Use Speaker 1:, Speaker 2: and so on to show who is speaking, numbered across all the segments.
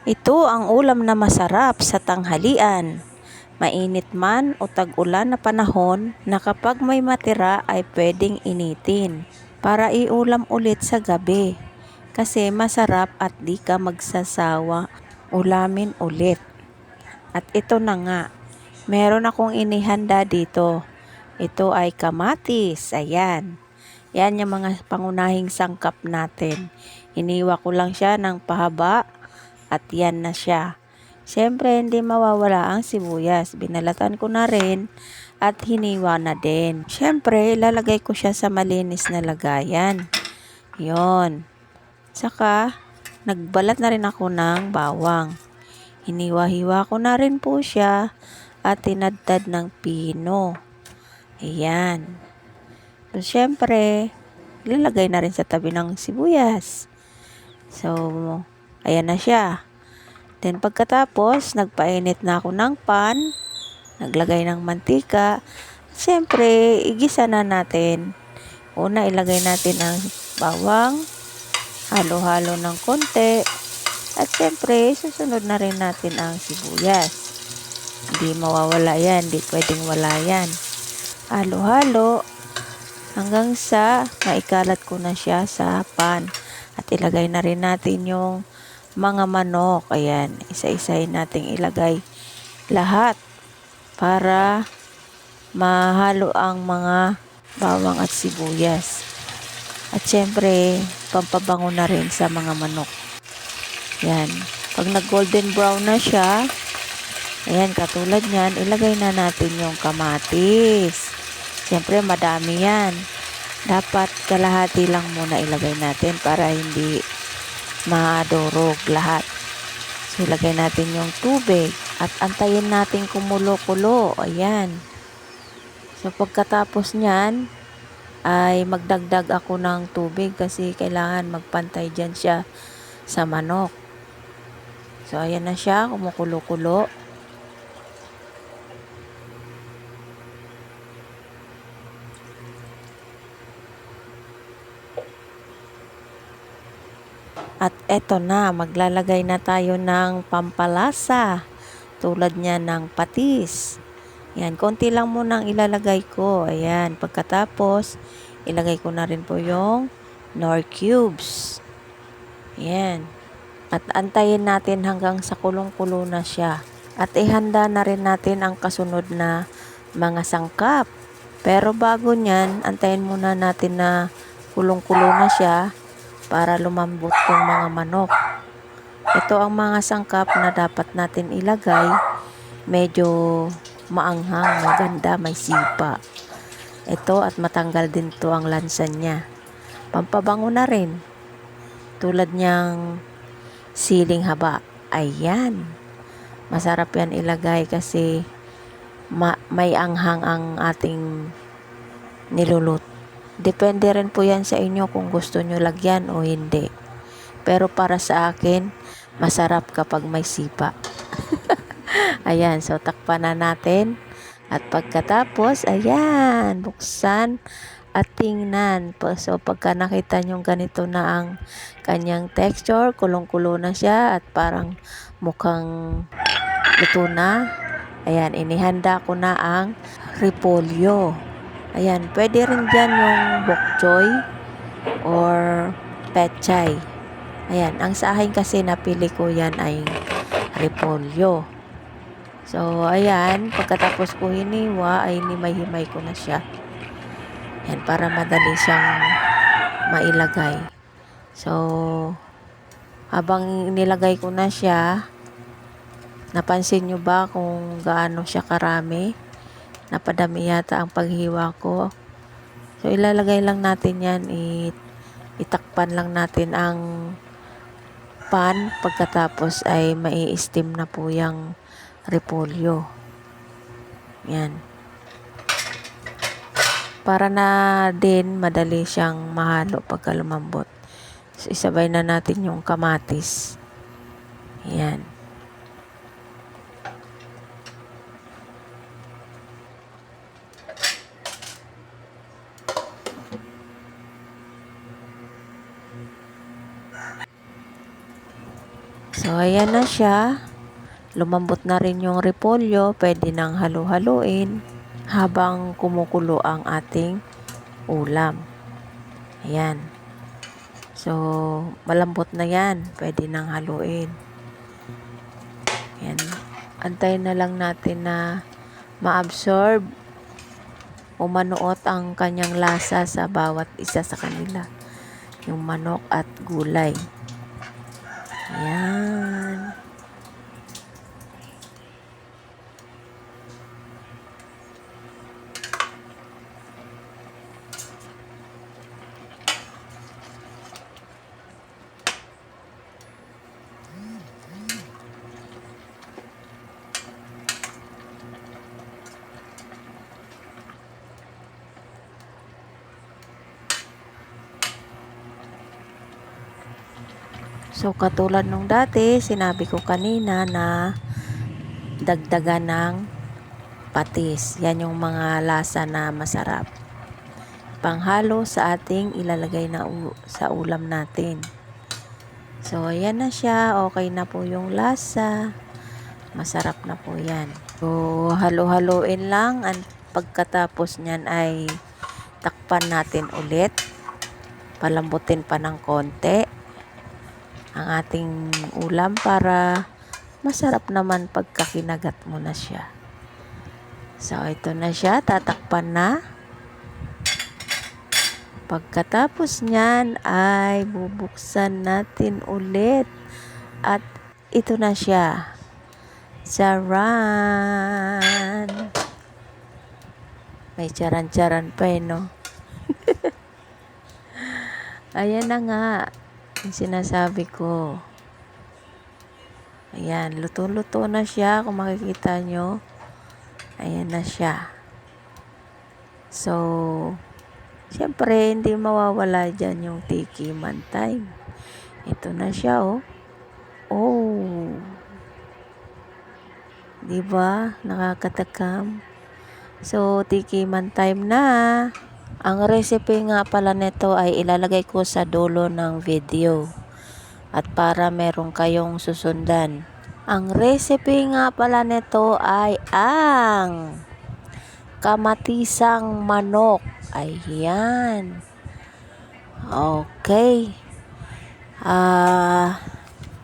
Speaker 1: Ito ang ulam na masarap sa tanghalian. Mainit man o tag-ulan na panahon na kapag may matira ay pwedeng initin para iulam ulit sa gabi. Kasi masarap at di ka magsasawa ulamin ulit. At ito na nga, meron akong inihanda dito. Ito ay kamatis, ayan. Yan yung mga pangunahing sangkap natin. Hiniwa ko lang siya ng pahaba at yan na siya. Siyempre, hindi mawawala ang sibuyas. Binalatan ko na rin at hiniwa na din. Siyempre, ilalagay ko siya sa malinis na lagayan. Yon. Saka, nagbalat na rin ako ng bawang. Hiniwa-hiwa ko na rin po siya at tinadtad ng pino. Ayan. So, siyempre, ilalagay na rin sa tabi ng sibuyas. So, ayan na siya. Then pagkatapos, nagpainit na ako ng pan, naglagay ng mantika. Siyempre, igisa na natin. Una, ilagay natin ang bawang, halo-halo ng konti. At siyempre, susunod na rin natin ang sibuyas. Hindi mawawala yan, hindi pwedeng wala yan. Halo-halo hanggang sa maikalat ko na siya sa pan. At ilagay na rin natin yung mga manok. Ayan, isa-isahin nating ilagay lahat para mahalo ang mga bawang at sibuyas. At syempre, pampabango na rin sa mga manok. Yan. Pag nag-golden brown na siya, ayan, katulad niyan, ilagay na natin yung kamatis. Syempre, madami yan. Dapat kalahati lang muna ilagay natin para hindi madurog lahat. So, ilagay natin yung tubig at antayin natin kumulo-kulo. Ayan. So, pagkatapos niyan, ay magdagdag ako ng tubig kasi kailangan magpantay dyan siya sa manok. So, ayan na siya, kumukulo-kulo. At eto na, maglalagay na tayo ng pampalasa. Tulad niya ng patis. Yan, konti lang muna ang ilalagay ko. Ayan, pagkatapos, ilagay ko na rin po yung Knorr cubes. Ayan. At antayin natin hanggang sa kulong-kulo na siya. At ihanda na rin natin ang kasunod na mga sangkap. Pero bago nyan, antayin muna natin na kulong-kulo na siya para lumambot yung mga manok. Ito ang mga sangkap na dapat natin ilagay. Medyo maanghang, maganda, may sipa. Ito at matanggal din to ang lansa niya. Pampabango na rin. Tulad niyang siling haba. Ayan. Masarap yan ilagay kasi may anghang ang ating niluluto. Depende rin po yan sa inyo kung gusto nyo lagyan o hindi. Pero para sa akin, masarap kapag may sipa. Ayan, so takpan na natin. At pagkatapos, ayan, buksan at tingnan. So pagka nakita nyo ganito na ang kanyang texture, kulong-kulo na siya at parang mukhang luto na. Ayan, inihanda ko na ang repolyo. Ayan, pwede rin dyan yung bok choy or pechay. Ayan, ang sa akin kasi napili ko yan ay repolyo. So, ayan, pagkatapos ko hiniwa, ay himay-himay ko na siya. Ayan, para madali siyang mailagay. So, habang nilagay ko na siya, napansin nyo ba kung gaano siya karami? Napadami yata ang paghiwa ko. So, ilalagay lang natin yan, itakpan lang natin ang pan. Pagkatapos ay mai-steam na po yung repolyo. Yan. Para na din madali siyang mahalo pagka lumambot. So, isabay na natin yung kamatis. Yan. So, ayan na siya. Lumambot na rin yung repolyo. Pwede nang halu-haluin habang kumukulo ang ating ulam. Ayan. So, malambot na yan. Pwede nang haluin. Ayan. Antayin na lang natin na ma-absorb o manuot ang kanyang lasa sa bawat isa sa kanila. Yung manok at gulay. Ayan. So, katulad nung dati, sinabi ko kanina na dagdagan ng patis. Yan yung mga lasa na masarap. Panghalo sa ating ilalagay na sa ulam natin. So, ayan na siya. Okay na po yung lasa. Masarap na po yan. So, halo-haloin lang. At pagkatapos nyan ay takpan natin ulit. Palambutin pa ng konti ang ating ulam para masarap naman pagka kinagat mo na siya. So, ito na siya. Tatakpan na. Pagkatapos nyan ay bubuksan natin ulit. At ito na siya. Charan! May charan-charan pa no? Ayan na nga. Yung sinasabi ko. Ayan. Luto-luto na siya. Kung makikita nyo. Ayan na siya. So, siyempre, hindi mawawala dyan yung tikiman time. Ito na siya, oh. Oh. Diba? Nakakatakam. So, tikiman time na. Ang recipe nga pala nito ay ilalagay ko sa dulo ng video. At para meron kayong susundan. Ang recipe nga pala nito ay ang kamatisang manok. Ayan. Okay.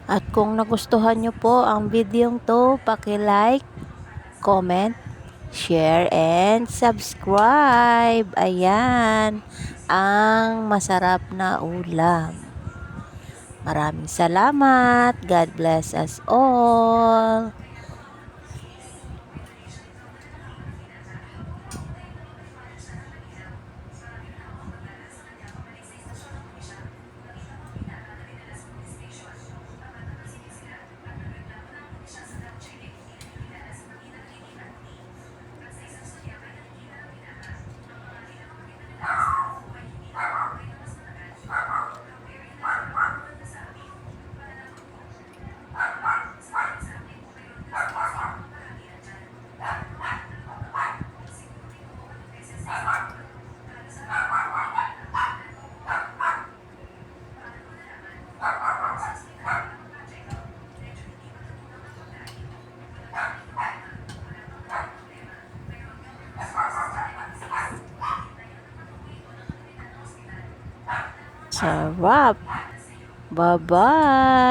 Speaker 1: At kung nagustuhan nyo po ang video to, paki-like, comment, share, and subscribe. Ayan. Ang masarap na ulam. Maraming salamat. God bless us all. Sarap. Bye-bye.